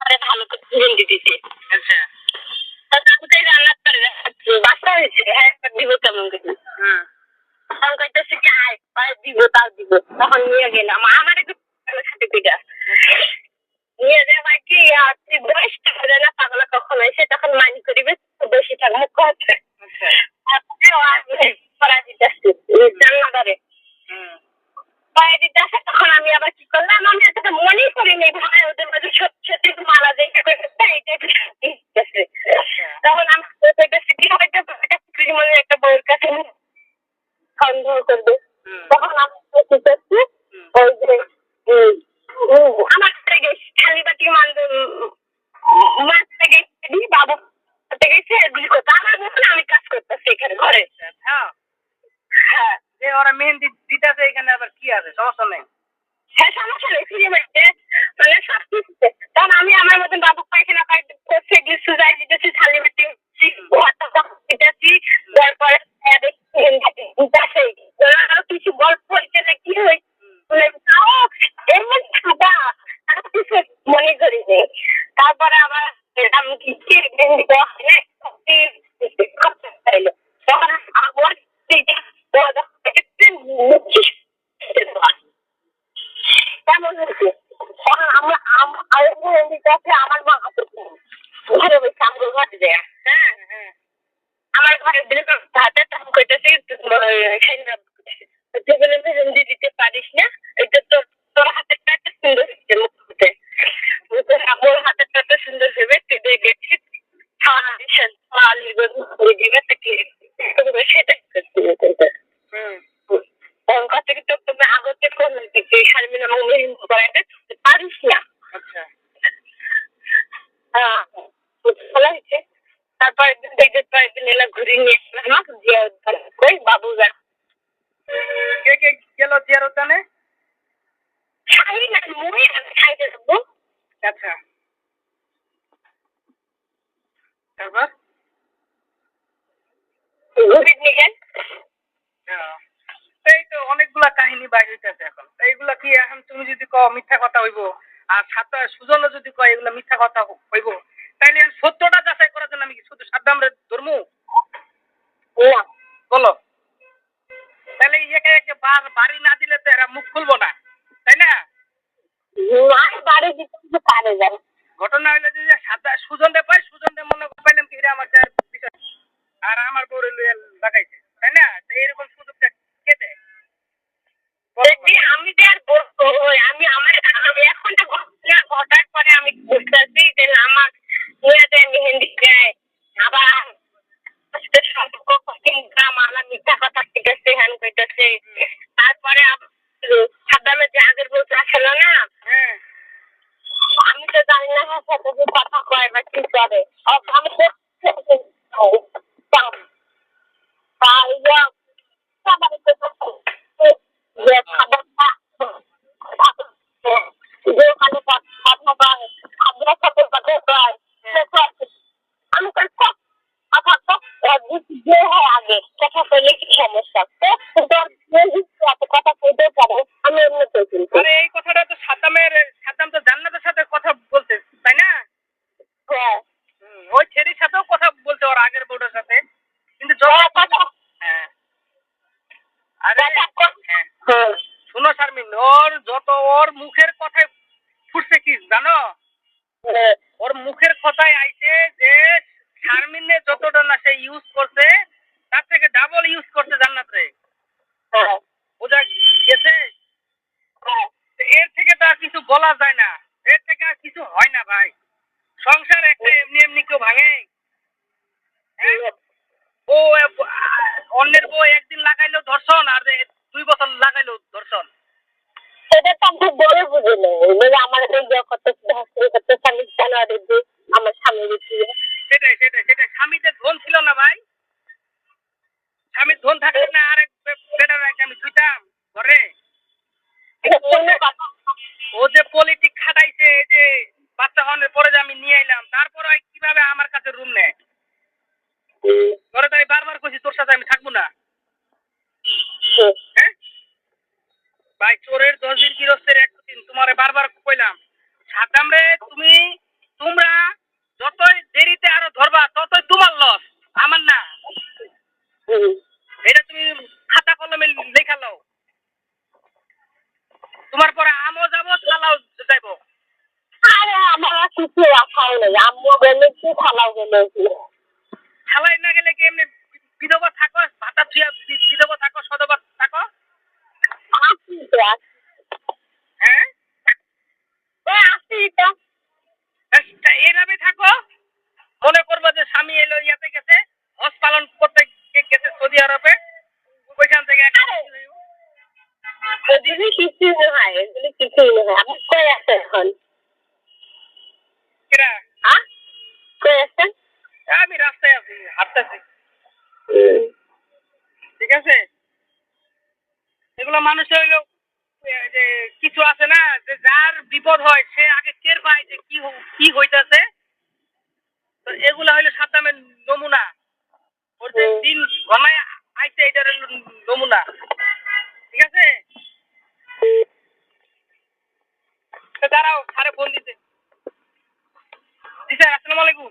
করে ভালো করে মেহেন্দি দিতে। আচ্ছা। তো তারপরে রান্না করে বাসা হয়েছে, হ্যাঁ দিব কেমন করে। তখন কইতেছে কি আয় দিব তাও দিব। তখন নিয়ে গেলাম আমার একটু সাথে পিঠা নিয়ে যাওয়ার কি তুই বয়স থাকবে না পাগলা কখন এসে তখন মানি করিবে বেশি থাকা মুখ হচ্ছে। করা দিতেছি জান্নাদারে পায়ে দিতেছে। তখন আমি আবার কি করলাম, আমি এতটা মনেই করিনি ভাই ওদের মধ্যে সত্যি সত্যি মারা যেটা দিতেছে। তখন আমি কি হয়তো একটা বউয়ের কাছে সন্দেহ করবে। তখন আমি কি করছি ওই যে আমার গেছি খালি বাটি মাছতে গেছি বাবু গেছে এগুলি করতে আমার মতন আমি কাজ করতেছি এখানে ঘরে। হ্যাঁ যে ওরা মেহেন্দি দিতেছে এখানে আবার কি আছে, সমস্যা নেই। হ্যাঁ সমস্যা নেই ফিরে মারছে মানে সব কিছুতে। তখন আমি আমার মতন বাবু পায়খানা করছে এগুলি সুজাই দিতেছি থালি বাটি দিতেছি তারপরে আরো কিছু গল্প হয়েছে না কি হয়েছে এমন খাবা কিছু মনে করি নেই। তারপরে আবার তখন আমার কেমন হয়েছে তখন আমরা আমার মা ঘরে বসে আমার ঘরে দেয়া। হ্যাঁ আমার ঘরে দিলে হাতে তখন কইতেছি মেহেন্দি দিতে পারিস না এটা তোর হাতের একটা সুন্দর হচ্ছে মুখতে ওর হাতের একটা সুন্দর ভেবে তুই দেখেছিস সেটাই কথা কি তোর তুমি আগতে তুই শারমিন এবং মেহেন্দি করাইতে পারিস না। হ্যাঁ ভালো হয়েছে। তারপরে দিন এলা ঘুরে নিয়ে আসলাম কই বাবু কে কে গেল জিয়ারতানে? শাড়ি না মুড়ি খাইতে দেবো। আচ্ছা তারপর ঘুরে নিয়ে এই তো অনেকগুলা কাহিনী বাইর হইতেছে এখন। এইগুলা কি এখন তুমি যদি কও মিথ্যা কথা হইব আর সাথে সুজনও যদি কয় এগুলা মিথ্যা কথা হইব, তাইলে সত্যটা যাচাই করার জন্য আমি কি শুধু সাদ্দামরে ধরমু? না বলো তাহলে একে একে বাড়ি না দিলে তো এরা মুখ খুলবো না, তাই না? বাড়ি দিতে পারে যান। ঘটনা হইলো যে সুজনরে পাই, সুজনরে মনে পাইলাম কি আমার বিষয় আর আমার বউরে লাগাইছে, তাই না? এইরকম সুযোগটা কে দেয়? আমি যে আর বলবো আমি এখন ঘটার পরে আমি বুঝতেছি যে আমার মেয়েদের মেহেন্দি দেয় আবার সম্পর্ক মালা মিথ্যা কথা শিখেছে হ্যান করতেছে। তারপরে সাদ্দামের যে আগের বউ আসলো না আমি তো জানি না সাথে কথা কয় বা কি করে আমি আগে কথা বললে কি সমস্যা কথা বলতে পারো আমি এমনি এই কথাটা তো সাদ্দাম তো জান্নাতের সাথে কথা বলতে, তাই না? হ্যাঁ ওই ছেলের সাথেও কথা বলতে ওর আগের বউটার সাথে, কিন্তু শুনো শারমিন, ওর মুখের কথায় ফুটছে কি জানো? ওর মুখের কথায় আইছে যে শারমিনে যতটা না সে ইউজ করছে তার থেকে ডাবল ইউজ করছে জান্নাত রে। বোঝা গেছে? এর থেকে তো আর কিছু বলা যায় না, এর থেকে আর কিছু হয় না ভাই। সংসার একটা এমনি এমনি কেউ ভাঙে? ও অন্যের বউ একদিন লাগাইলো ধর্ষণ আর 2 বছর লাগাইলো ধর্ষণ। সেটা তো আমি বলে বুঝি নেই আমার আমার স্বামী সেটাই স্বামীদের ধন ছিল না ভাই। স্বামীর ধন থাকলে না আরেক বেটার আমি ছুইতাম ঘরে। ও যে পলিটিক খাটাইছে যে বাচ্চা হওয়ার পরে যে আমি নিয়ে এলাম, তারপরে কিভাবে আমার কাছে রুম নেয়? তোরে তো আমি বারবার কইছি তোর সাথে আমি থাকবো না। হ্যাঁ ভাই চোরের 10 দিন গৃহস্থের 1 দিন, তোমারে বারবার কইলাম সাদ্দাম কিছু রাখাও নেই, আম্মু গেলে কি খালাও গেলে কি খালাই না গেলে কি এমনি বিধবা থাকো, ভাতা থুয়া বিধবা থাকো, সধবা থাকো? আসি তো হ্যাঁ, আসি তো এইভাবে থাকো, মনে করবো যে স্বামী এলো ইয়াতে গেছে, হজ পালন করতে গেছে সৌদি আরবে, ওইখান থেকে এগুলি কিছুই নয়, এগুলি কিছুই নয়। আপনি কই আছেন এখন? কিরা, কই আছেন? আমি রাস্তায় আছি, হাঁটতেছি। ঠিক আছে, এগুলো মানুষ হইলো যে কিছু আছে না, যে যার বিপদ হয় সে আগে টের পায় যে কি হইতাছে। তো এগুলা হইলো সাদ্দামের নমুনা, ওর যে দিন ঘনায় আইছে এটার হইলো নমুনা। ঠিক আছে, তো দাঁড়াও, স্যারে ফোন দিতে। জি স্যার, আসসালামু আলাইকুম।